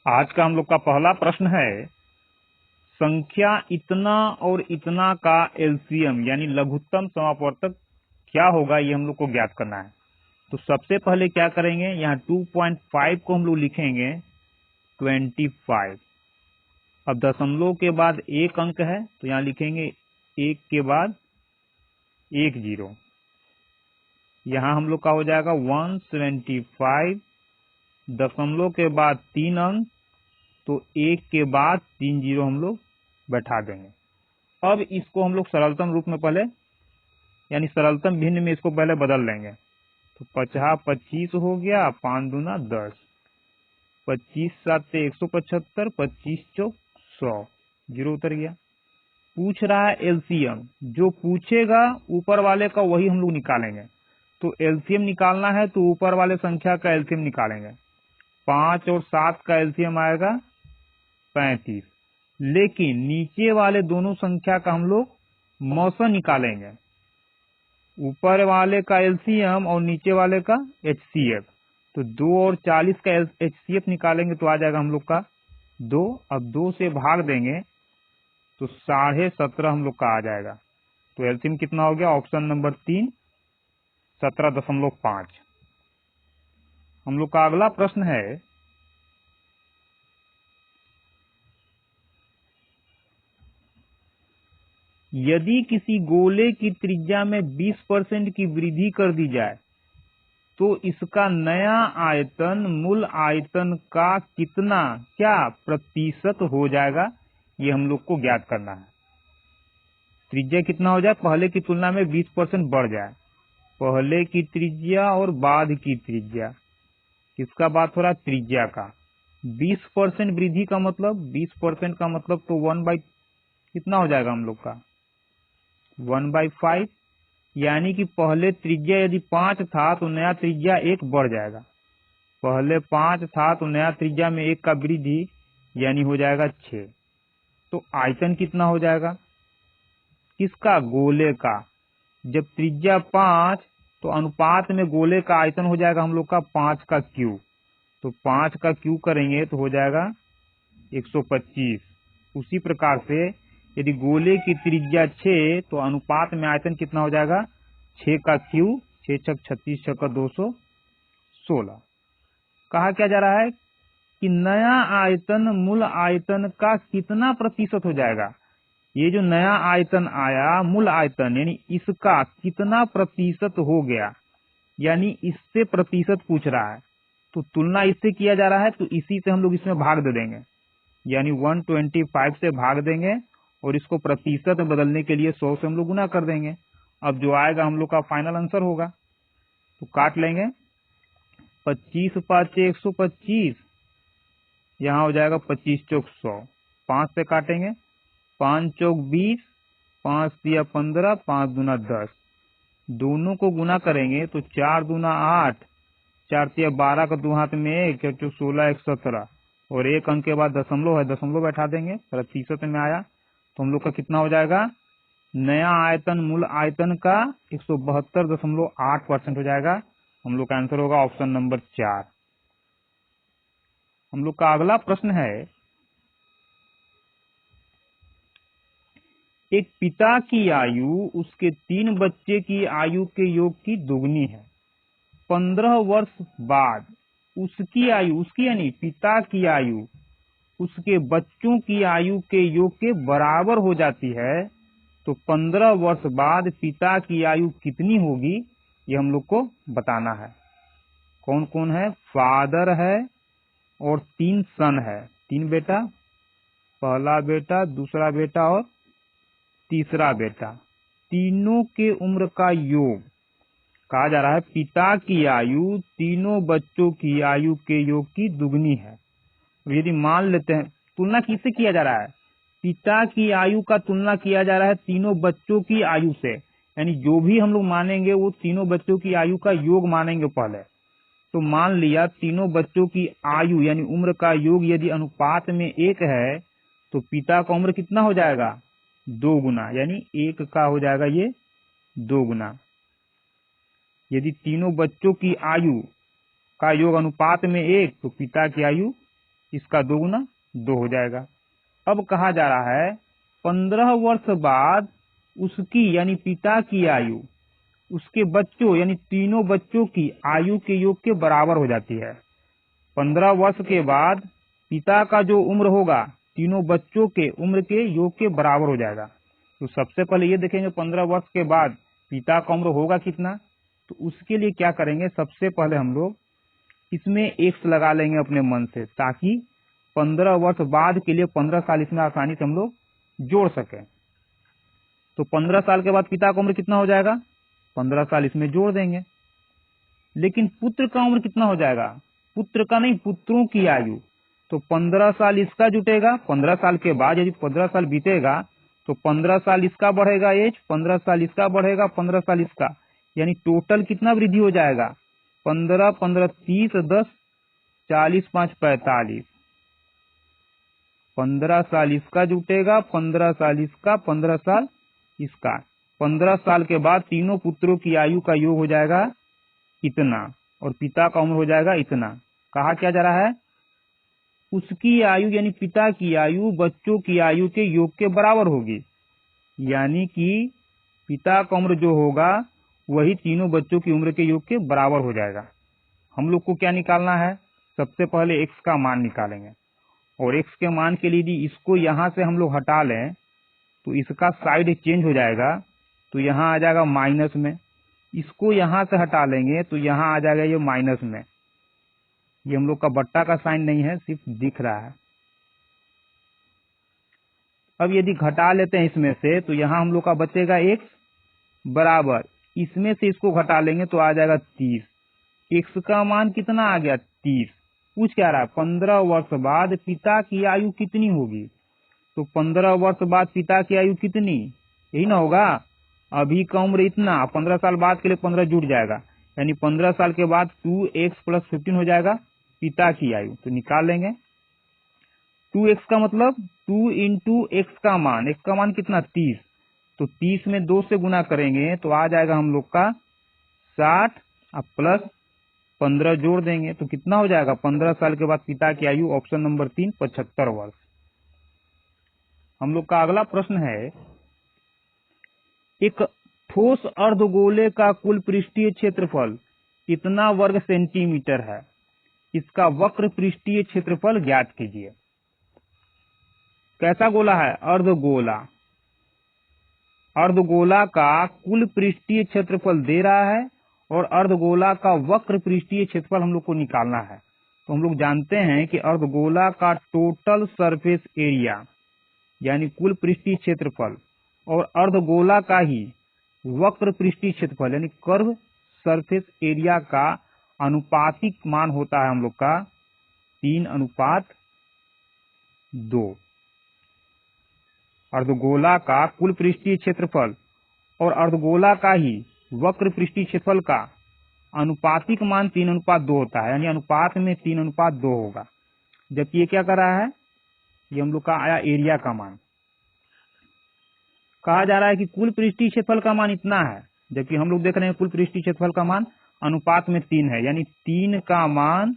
आज का हम लोग का पहला प्रश्न है, संख्या इतना और इतना का एलसीएम यानी लघुत्तम समापवर्तक क्या होगा, ये हम लोग को ज्ञात करना है। तो सबसे पहले क्या करेंगे, यहाँ 2.5 को हम लोग लिखेंगे 25। अब दशमलव के बाद एक अंक है तो यहाँ लिखेंगे एक के बाद 10। यहाँ हम लोग का हो जाएगा 175। दशमलव के बाद 3 अंक तो एक के बाद 3 जीरो हम लोग बैठा देंगे। अब इसको हम लोग सरलतम रूप में पहले यानी सरलतम भिन्न में इसको पहले बदल लेंगे। तो 50 25 हो गया, 5 दूना 10, 25 7 से 175, 25 चौक 100, जीरो उतर गया। पूछ रहा है एलसीएम, जो पूछेगा ऊपर वाले का वही हम लोग निकालेंगे। तो एलसीएम निकालना है तो ऊपर वाले संख्या का एलसीएम निकालेंगे। 5 और 7 का एलसीएम आएगा 35, लेकिन नीचे वाले दोनों संख्या का हम लोग मौसा निकालेंगे। ऊपर वाले का एलसीएम और नीचे वाले का एचसीएफ। तो 2 और 40 का एचसीएफ निकालेंगे तो आ जाएगा हम लोग का 2। अब 2 से भाग देंगे तो 17.5 हम लोग का आ जाएगा। तो एलसीएम कितना हो गया, ऑप्शन नंबर 3 17.5। हम लोग का अगला प्रश्न है, यदि किसी गोले की त्रिज्या में 20% की वृद्धि कर दी जाए तो इसका नया आयतन मूल आयतन का कितना प्रतिशत हो जाएगा, ये हम लोग को ज्ञात करना है। त्रिज्या कितना हो जाए, पहले की तुलना में 20% बढ़ जाए। पहले की त्रिज्या और बाद की त्रिज्या, किसका बात हो रहा है, त्रिज्या का। 20% वृद्धि का मतलब 20% का मतलब तो 1/, कितना हो जाएगा हम लोग का 1/5, यानी कि पहले त्रिज्या यदि 5 था तो नया त्रिज्या 1 बढ़ जाएगा। पहले 5 था तो नया त्रिज्या में 1 का वृद्धि यानी हो जाएगा 6। तो आयतन कितना हो जाएगा, किसका, गोले का। जब त्रिज्या 5 तो अनुपात में गोले का आयतन हो जाएगा हम लोग का 5 का क्यूब। तो 5 का क्यूब करेंगे तो हो जाएगा 125। उसी प्रकार से यदि गोले की त्रिज्या 6 तो अनुपात में आयतन कितना हो जाएगा, 6 का क्यूब, 6 छक 36, 6 का 216। कहा क्या जा रहा है कि नया आयतन मूल आयतन का कितना प्रतिशत हो जाएगा। ये जो नया आयतन आया मूल आयतन यानी इसका कितना प्रतिशत हो गया, यानी इससे प्रतिशत पूछ रहा है। तो तुलना इससे किया जा रहा है तो इसी से हम लोग इसमें भाग दे देंगे, यानी 125 से भाग देंगे और इसको प्रतिशत में बदलने के लिए 100 से हम लोग गुना कर देंगे। अब जो आएगा हम लोग का फाइनल आंसर होगा। तो काट लेंगे, 25 5 125, यहाँ हो जाएगा 25 चौक 100, 5 से काटेंगे, 5 चौक 20, 5 दिया 15, 5 दूना 10, दोनों को गुना करेंगे तो 4 दूना 8, 4 तिया 12 का 2 हाथ में 1, 4 16 1 17, और एक अंक के बाद दशमलव है, दशमलव बैठा देंगे, प्रतिशत में आया तो हम लोग का कितना हो जाएगा, नया आयतन मूल आयतन का 172.8% हो जाएगा। हम लोग का आंसर होगा ऑप्शन नंबर 4। हम लोग का अगला प्रश्न है, एक पिता की आयु उसके 3 बच्चे की आयु के योग की दुगनी है। 15 वर्ष बाद उसकी आयु, उसकी यानी पिता की आयु उसके बच्चों की आयु के योग के बराबर हो जाती है। तो 15 वर्ष बाद पिता की आयु कितनी होगी, ये हम लोग को बताना है। कौन कौन है, फादर है और 3 सन है, 3 बेटा, पहला बेटा, दूसरा बेटा और तीसरा बेटा, तीनों के उम्र का योग कहा जा रहा है। पिता की आयु तीनों बच्चों की आयु के योग की दुगनी है। यदि मान लेते हैं, तुलना किससे किया जा रहा है, पिता की आयु का तुलना किया जा रहा है तीनों बच्चों की आयु से, यानी जो भी हम लोग मानेंगे वो तीनों बच्चों की आयु का योग मानेंगे पहले। तो मान लिया तीनों बच्चों की आयु यानी उम्र का योग यदि अनुपात में 1 है तो पिता का उम्र कितना हो जाएगा, 2 गुना, यानी 1 का हो जाएगा ये 2 गुना। यदि तीनों बच्चों की आयु का योग अनुपात में 1 तो पिता की आयु इसका 2 गुना 2 हो जाएगा। अब कहा जा रहा है 15 वर्ष बाद उसकी यानी पिता की आयु उसके बच्चों यानी तीनों बच्चों की आयु के योग के बराबर हो जाती है। 15 वर्ष के बाद पिता का जो उम्र होगा तीनों बच्चों के उम्र के योग के बराबर हो जाएगा। तो सबसे पहले ये देखेंगे 15 वर्ष के बाद पिता का उम्र होगा कितना। तो उसके लिए क्या करेंगे, सबसे पहले हम लोग इसमें एक्स लगा लेंगे अपने मन से, ताकि 15 वर्ष बाद के लिए 15 साल इसमें आसानी से हम लोग जोड़ सकें। तो 15 साल के बाद पिता का उम्र कितना हो जाएगा, 15 साल इसमें जोड़ देंगे। लेकिन पुत्र का उम्र कितना हो जाएगा, पुत्र का नहीं, पुत्रों की आयु। तो 15 साल इसका जुटेगा, 15 साल के बाद यदि 15 साल बीतेगा तो 15 साल इसका बढ़ेगा एज, 15 साल इसका बढ़ेगा, 15 साल इसका, यानी टोटल कितना वृद्धि हो जाएगा, 15 15 30 10 40 5 45, 15 साल इसका जुटेगा, 15 साल इसका, 15 साल इसका। 15 साल के बाद तीनों पुत्रों की आयु का योग हो जाएगा इतना और पिता का उम्र हो जाएगा इतना। कहा क्या जा रहा है, उसकी आयु यानी पिता की आयु बच्चों की आयु के योग के बराबर होगी, यानी कि पिता का उम्र जो होगा वही तीनों बच्चों की उम्र के योग के बराबर हो जाएगा। हम लोग को क्या निकालना है, सबसे पहले x का मान निकालेंगे और x के मान के लिए यदि इसको यहां से हम लोग हटा लें तो इसका साइड चेंज हो जाएगा, तो यहाँ आ जाएगा माइनस में। इसको यहां से हटा लेंगे तो यहाँ आ जाएगा ये माइनस में। ये हम लोग का बट्टा का साइन नहीं है, सिर्फ दिख रहा है। अब यदि घटा लेते हैं इसमें से तो यहाँ हम लोग का बचेगा x बराबर, इसमें से इसको घटा लेंगे तो आ जाएगा 30। x का मान कितना आ गया 30। पूछ क्या रहा है, 15 वर्ष बाद पिता की आयु कितनी होगी। तो 15 वर्ष बाद पिता की आयु कितनी, यही ना होगा, अभी का उम्र इतना, 15 साल बाद के लिए 15 जुड़ जाएगा, यानी 15 साल के बाद 2x + 15 हो जाएगा पिता की आयु। तो निकाल लेंगे 2x का मतलब 2 × x का मान, x का मान कितना 30, तो 30 में 2 से गुना करेंगे तो आ जाएगा हम लोग का 60 प्लस 15 जोड़ देंगे तो कितना हो जाएगा, 15 साल के बाद पिता की आयु, ऑप्शन नंबर 3 75 वर्ष। हम लोग का अगला प्रश्न है, एक ठोस अर्धगोले का कुल पृष्ठीय क्षेत्रफल कितना वर्ग सेंटीमीटर है, इसका वक्र पृष्ठीय क्षेत्रफल ज्ञात कीजिए। कैसा गोला है, अर्धगोला। अर्धगोला का कुल पृष्ठीय क्षेत्रफल दे रहा है और अर्धगोला का वक्र पृष्ठीय क्षेत्रफल हम लोग को निकालना है। तो हम लोग जानते हैं कि अर्धगोला का टोटल सरफेस एरिया यानी कुल पृष्ठीय क्षेत्रफल और अर्धगोला का ही वक्र पृष्ठीय क्षेत्रफल यानी कर्व सरफेस एरिया का अनुपातिक मान होता है हम लोग का 3:2। अर्धगोला का कुल पृष्ठीय क्षेत्रफल और अर्धगोला का ही वक्र पृष्ठीय क्षेत्रफल का अनुपातिक मान 3:2 होता है, यानी अनुपात में 3:2 होगा। जबकि ये क्या कर रहा है, ये हम लोग का आया एरिया का मान। कहा जा रहा है कि कुल पृष्ठीय क्षेत्रफल का मान इतना है, जबकि हम लोग देख रहे हैं कुल पृष्ठीय क्षेत्रफल का मान अनुपात में 3 है, यानी 3 का मान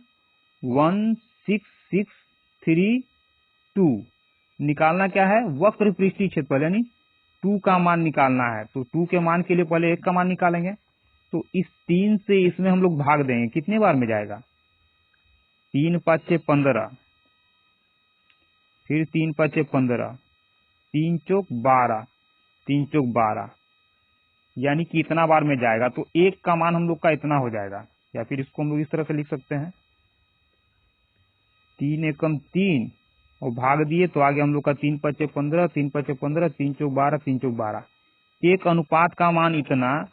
16632। निकालना क्या है, वक्र पृष्ठीय क्षेत्रफल यानी 2 का मान निकालना है। तो 2 के मान के लिए पहले 1 का मान निकालेंगे, तो इस 3 से इसमें हम लोग भाग देंगे, कितने बार में जाएगा, 3 × 5 = 15, फिर 3 × 5 = 15, 3 × 4 = 12, 3 × 4 = 12, यानी कि इतना बार में जाएगा। तो 1 का मान हम लोग का इतना हो जाएगा, या फिर इसको हम लोग इस तरह से लिख सकते हैं, 3 एकम 3 और भाग दिए तो आगे हम लोग का 3 × 5 = 15, 3 × 5 = 15, 3 × 4 = 12, 3 × 4 = 12। 1 अनुपात का मान इतना,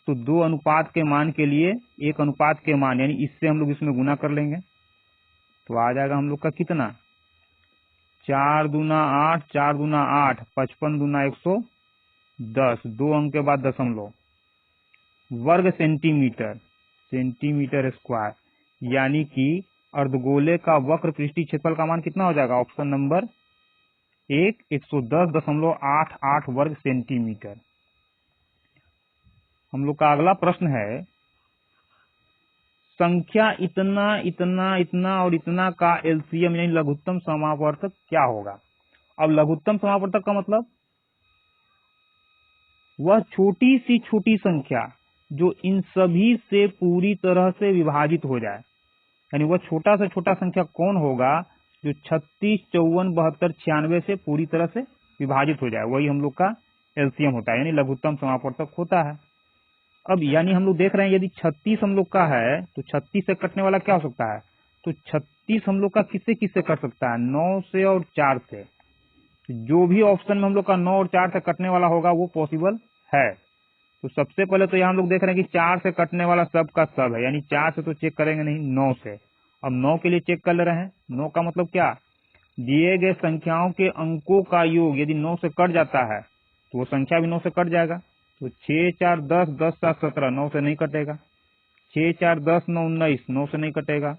तो 2 अनुपात के मान के लिए 1 अनुपात के मान, यानी इससे हम लोग इसमें गुना कर लेंगे तो आ जाएगा हम लोग का कितना, 4 दूना 8, 4 दूना 8, 55 दूना 110, 2 अंक के बाद दशमलव, वर्ग सेंटीमीटर, सेंटीमीटर स्क्वायर, यानी कि अर्धगोले का वक्र पृष्ठीय क्षेत्रफल का मान कितना हो जाएगा, ऑप्शन नंबर 1 110.88 वर्ग सेंटीमीटर। हम लोग का अगला प्रश्न है, संख्या इतना इतना इतना और इतना का एलसीएम यानी लघुत्तम समापवर्तक क्या होगा। अब लघुत्तम समापवर्तक का मतलब वह छोटी सी छोटी संख्या जो इन सभी से पूरी तरह से विभाजित हो जाए, यानी वह छोटा से छोटा संख्या कौन होगा जो 36, 54, 72, 96 से पूरी तरह से विभाजित हो जाए, वही हम लोग का एलसीएम होता है, यानी लघुत्तम समापवर्तक होता है। अब यानी हम लोग देख रहे हैं यदि 36 हम लोग का है तो 36 से कटने वाला क्या हो सकता है, तो 36 हम लोग का किससे किससे कट सकता है, 9 से और 4 से। जो भी ऑप्शन में हम लोग का 9 और 4 से कटने वाला होगा वो पॉसिबल है। तो सबसे पहले तो यहाँ हम लोग देख रहे हैं कि 4 से कटने वाला सब का सब है, यानी 4 से तो चेक करेंगे नहीं, 9 से। अब 9 के लिए चेक कर ले रहे हैं। 9 का मतलब क्या, दिए गए संख्याओं के अंकों का योग यदि 9 से कट जाता है तो वो संख्या भी 9 से कट जाएगा। तो 6, 4, 10, 10, 7, 17, 9 से नहीं कटेगा। 6, 4, 10, 9, 19, 9 से नहीं कटेगा।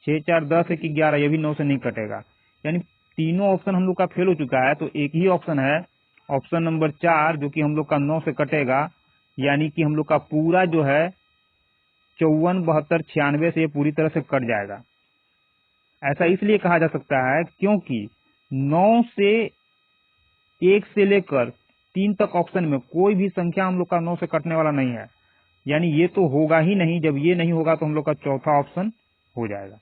6, 4, 10, 1, 11, ये भी 9 से नहीं कटेगा। यानी तीनों ऑप्शन हम लोग का फेल हो चुका है। तो एक ही ऑप्शन है, ऑप्शन नंबर 4, जो कि हम लोग का 9 से कटेगा, यानी कि हम लोग का पूरा जो है 54, 72, 96 से ये पूरी तरह से कट जाएगा। ऐसा इसलिए कहा जा सकता है क्योंकि 9 से 1 से लेकर 3 तक ऑप्शन में कोई भी संख्या हम लोग का 9 से कटने वाला नहीं है, यानी ये तो होगा ही नहीं। जब ये नहीं होगा तो हम लोग का चौथा ऑप्शन हो जाएगा।